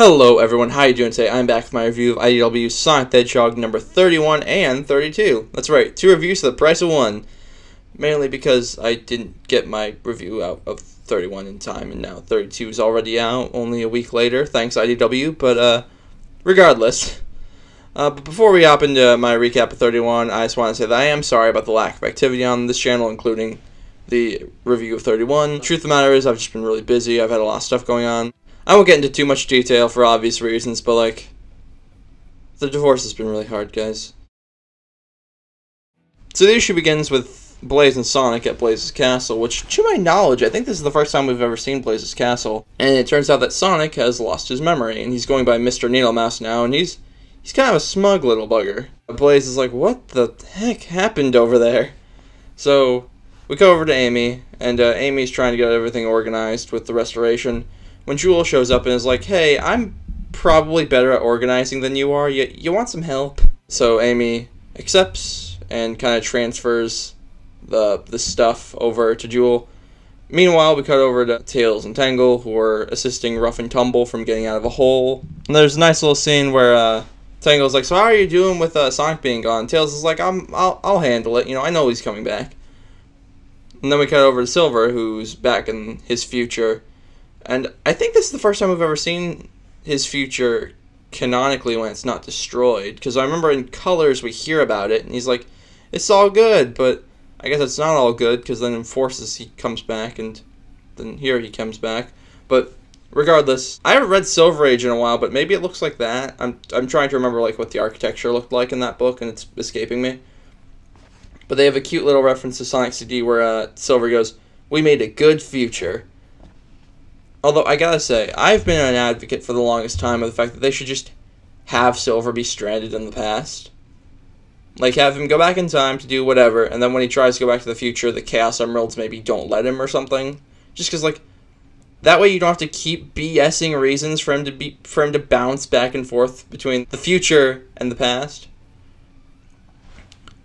Hello everyone, how you doing today? I'm back with my review of IDW Sonic the Hedgehog number 31 and 32. That's right, 2 reviews for the price of 1. Mainly because I didn't get my review out of 31 in time, and now 32 is already out, only a week later, thanks IDW, but regardless. But before we hop into my recap of 31, I just want to say that I am sorry about the lack of activity on this channel, including the review of 31. The truth of the matter is I've just been really busy, I've had a lot of stuff going on. I won't get into too much detail for obvious reasons, but, like, the divorce has been really hard, guys. So the issue begins with Blaze and Sonic at Blaze's castle, which, to my knowledge, I think this is the first time we've ever seen Blaze's castle. And it turns out that Sonic has lost his memory, and he's going by Mr. Needlemouse now, and he's kind of a smug little bugger. Blaze is like, what the heck happened over there? So we go over to Amy, and Amy's trying to get everything organized with the restoration, when Jewel shows up and is like, hey, I'm probably better at organizing than you are. You want some help? So Amy accepts and kind of transfers the stuff over to Jewel. Meanwhile, we cut over to Tails and Tangle, who are assisting Rough and Tumble from getting out of a hole. And there's a nice little scene where Tangle's like, so how are you doing with Sonic being gone? Tails is like, I'll handle it. You know, I know he's coming back. And then we cut over to Silver, who's back in his future. And I think this is the first time we've ever seen his future canonically when it's not destroyed. Because I remember in Colors we hear about it, and he's like, it's all good, but I guess it's not all good, because then in Forces he comes back, and then here he comes back. But regardless, I haven't read Silver Age in a while, but maybe it looks like that. I'm trying to remember like what the architecture looked like in that book, and it's escaping me. But they have a cute little reference to Sonic CD where Silver goes, we made a good future. Although, I gotta say, I've been an advocate for the longest time of the fact that they should just have Silver be stranded in the past. Like, have him go back in time to do whatever, and then when he tries to go back to the future, the Chaos Emeralds maybe don't let him or something. Just because, like, that way you don't have to keep BSing reasons for him to bounce back and forth between the future and the past.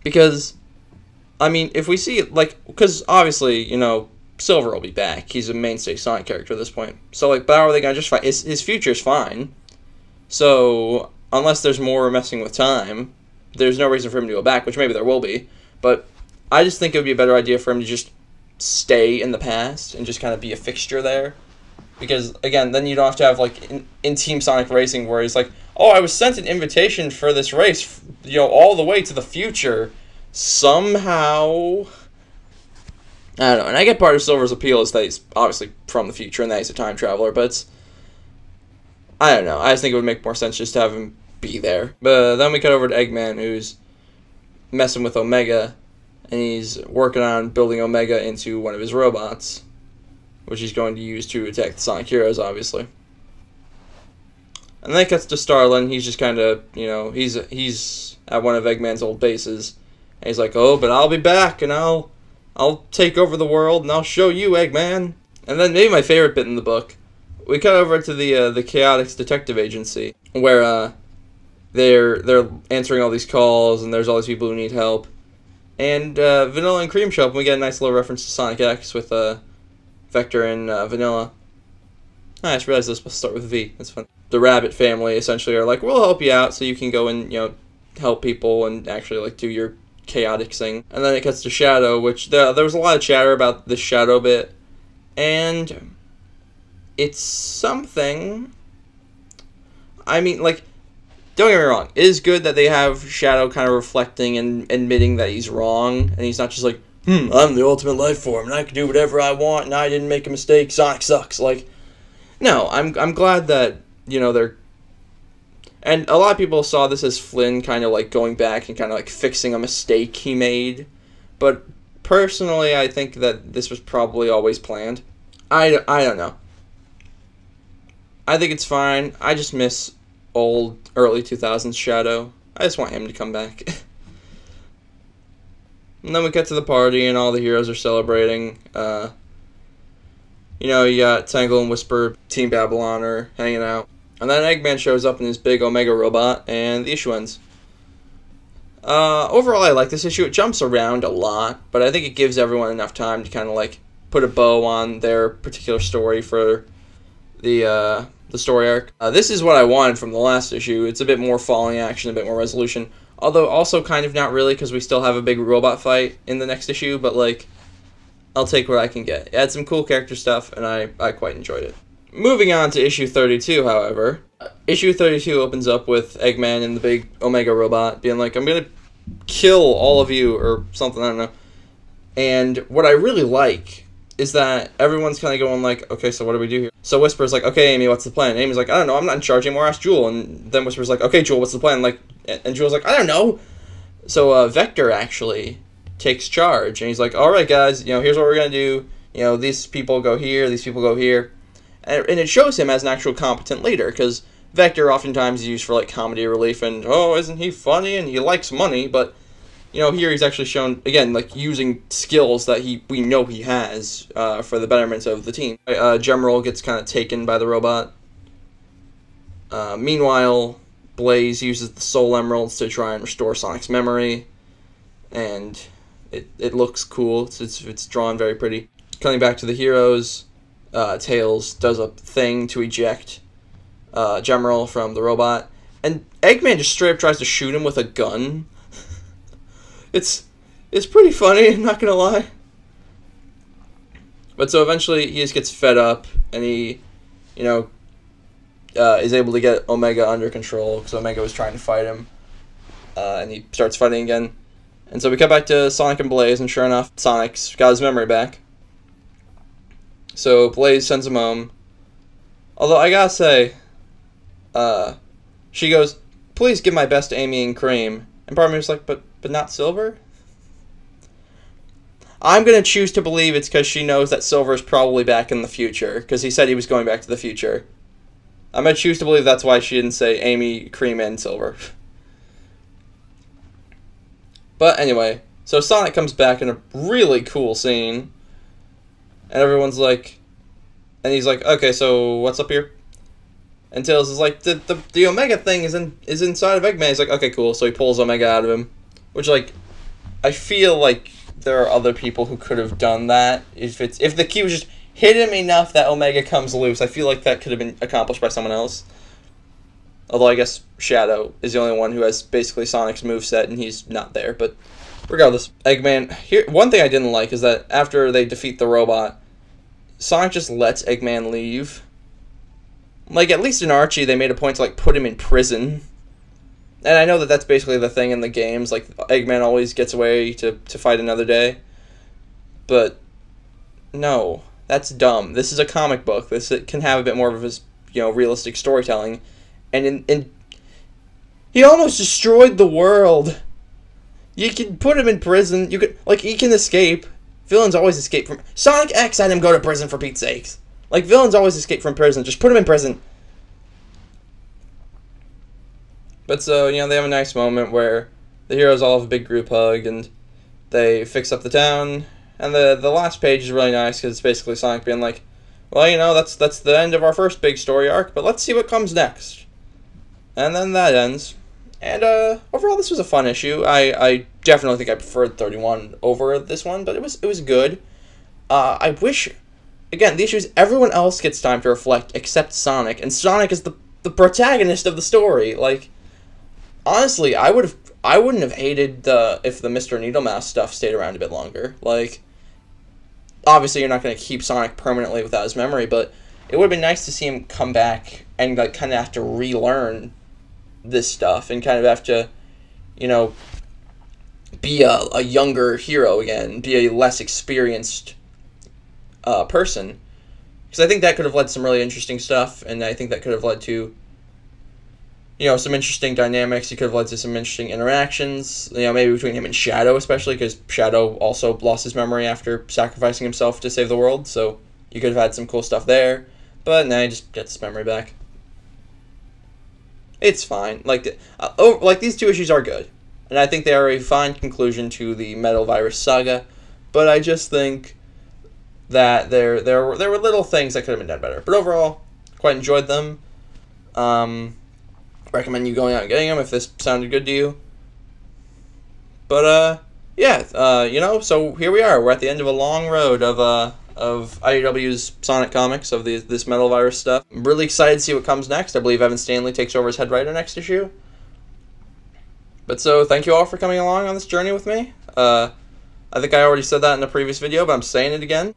Because, I mean, if we see, like, because obviously, you know, Silver will be back. He's a mainstay Sonic character at this point. So, like, but how are they going to justify? His future's fine. So, unless there's more messing with time, there's no reason for him to go back, which maybe there will be. But I just think it would be a better idea for him to just stay in the past and just kind of be a fixture there. Because, again, then you don't have to have, like, in Team Sonic Racing where he's like, oh, I was sent an invitation for this race, you know, all the way to the future. Somehow, I don't know, and I get part of Silver's appeal is that he's obviously from the future and that he's a time traveler, but it's, I don't know, I just think it would make more sense just to have him be there. But then we cut over to Eggman, who's messing with Omega, and he's working on building Omega into one of his robots, which he's going to use to attack the Sonic Heroes, obviously. And then it cuts to Starlin. He's just kind of, you know, he's at one of Eggman's old bases, and he's like, oh, but I'll be back, and I'll take over the world, and I'll show you, Eggman. And then maybe my favorite bit in the book, we cut over to the Chaotix Detective Agency, where they're answering all these calls, and there's all these people who need help. And Vanilla and Cream show up, and we get a nice little reference to Sonic X with Vector and Vanilla. I just realized this must start with V. That's fun. The Rabbit family essentially are like, we'll help you out so you can go and, you know, help people and actually, like, do your chaotic thing. And then it cuts to Shadow, which there was a lot of chatter about the Shadow bit, and it's something. I mean, like, don't get me wrong, it is good that they have Shadow kind of reflecting and admitting that he's wrong, and he's not just like, I'm the ultimate life form and I can do whatever I want and I didn't make a mistake, Sonic sucks. Like, no, I'm glad that, you know, they're. And a lot of people saw this as Flynn kind of, like, going back and kind of, like, fixing a mistake he made. But personally, I think that this was probably always planned. I don't know. I think it's fine. I just miss old, early 2000s Shadow. I just want him to come back. And then we get to the party, and all the heroes are celebrating. You know, you got Tangle and Whisper, Team Babylon are hanging out. And then Eggman shows up in his big Omega robot, and the issue ends. Overall, I like this issue. It jumps around a lot, but I think it gives everyone enough time to kind of, like, put a bow on their particular story for the story arc. This is what I wanted from the last issue. It's a bit more falling action, a bit more resolution. Although also kind of not really, because we still have a big robot fight in the next issue. But like, I'll take what I can get. It had some cool character stuff, and I quite enjoyed it. Moving on to issue 32, however. Issue 32 opens up with Eggman and the big Omega robot being like, I'm gonna kill all of you, or something, I don't know. And what I really like is that everyone's kind of going like, okay, so what do we do here? So Whisper's like, okay, Amy, what's the plan? Amy's like, I don't know, I'm not in charge anymore, ask Jewel. And then Whisper's like, okay, Jewel, what's the plan? Like, and Jewel's like, I don't know. So Vector actually takes charge, and he's like, all right, guys, here's what we're gonna do. These people go here, these people go here. And it shows him as an actual competent leader, because Vector oftentimes is used for like comedy relief and, oh, isn't he funny, and he likes money, but here he's actually shown, again, like using skills that we know he has for the betterment of the team. Gemerald gets kind of taken by the robot. Meanwhile, Blaze uses the Soul Emeralds to try and restore Sonic's memory, and it looks cool. It's drawn very pretty. Coming back to the heroes, Tails does a thing to eject Gemerald from the robot, and Eggman just straight up tries to shoot him with a gun. It's pretty funny, I'm not gonna lie. But so eventually he just gets fed up, and he, is able to get Omega under control, because Omega was trying to fight him, and he starts fighting again. And so we cut back to Sonic and Blaze, and sure enough, Sonic's got his memory back. So Blaze sends him home. Although I gotta say, she goes, please give my best to Amy and Cream. And part of me was like, but not Silver? I'm going to choose to believe it's because she knows that Silver is probably back in the future, because he said he was going back to the future. I'm going to choose to believe that's why she didn't say Amy, Cream, and Silver. But anyway, so Sonic comes back in a really cool scene, and everyone's like, and he's like, okay, so what's up here? And Tails is like, the Omega thing is inside of Eggman. He's like, okay, cool. So he pulls Omega out of him, which, like, I feel like there are other people who could have done that. If the key was just hit him enough that Omega comes loose, I feel like that could have been accomplished by someone else. Although I guess Shadow is the only one who has basically Sonic's moveset, and he's not there. But regardless, Eggman. Here, one thing I didn't like is that after they defeat the robot, Sonic just lets Eggman leave. Like, at least in Archie, they made a point to, like, put him in prison. And I know that that's basically the thing in the games. Like, Eggman always gets away to fight another day. But, no. That's dumb. This is a comic book. This can have a bit more of his, realistic storytelling. And he almost destroyed the world. You can put him in prison. You could, like, he can escape. Villains always escape from... Sonic X had him go to prison, for Pete's sakes. Like, villains always escape from prison. Just put him in prison. But so, they have a nice moment where the heroes all have a big group hug, and they fix up the town. And the last page is really nice, because it's basically Sonic being like, well, that's the end of our first big story arc, but let's see what comes next. And then that ends. And overall, this was a fun issue. I definitely think I preferred 31 over this one, but it was good. I wish... Again, the issue is everyone else gets time to reflect except Sonic, and Sonic is the protagonist of the story. Like, honestly, I wouldn't have hated if the Mr. Needlemouse stuff stayed around a bit longer. Like, obviously you're not going to keep Sonic permanently without his memory, but it would have been nice to see him come back and like kind of have to relearn this stuff and kind of have to, be a younger hero again, be a less experienced person, because I think that could have led to some really interesting stuff, and I think that could have led to, some interesting dynamics. It could have led to some interesting interactions, maybe between him and Shadow, especially, because Shadow also lost his memory after sacrificing himself to save the world, so you could have had some cool stuff there, but now he just gets his memory back. It's fine. Like, these two issues are good, and I think they are a fine conclusion to the Metal Virus saga, but I just think that there were little things that could have been done better. But overall, quite enjoyed them. Recommend you going out and getting them if this sounded good to you. But, yeah, so here we are. We're at the end of a long road of of IDW's Sonic comics, of this Metal Virus stuff. I'm really excited to see what comes next. I believe Evan Stanley takes over as head writer next issue. But so, thank you all for coming along on this journey with me. I think I already said that in a previous video, but I'm saying it again.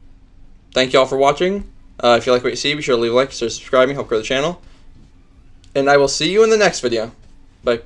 Thank you all for watching. If you like what you see, be sure to leave a like, consider subscribing, help grow the channel. And I will see you in the next video. Bye.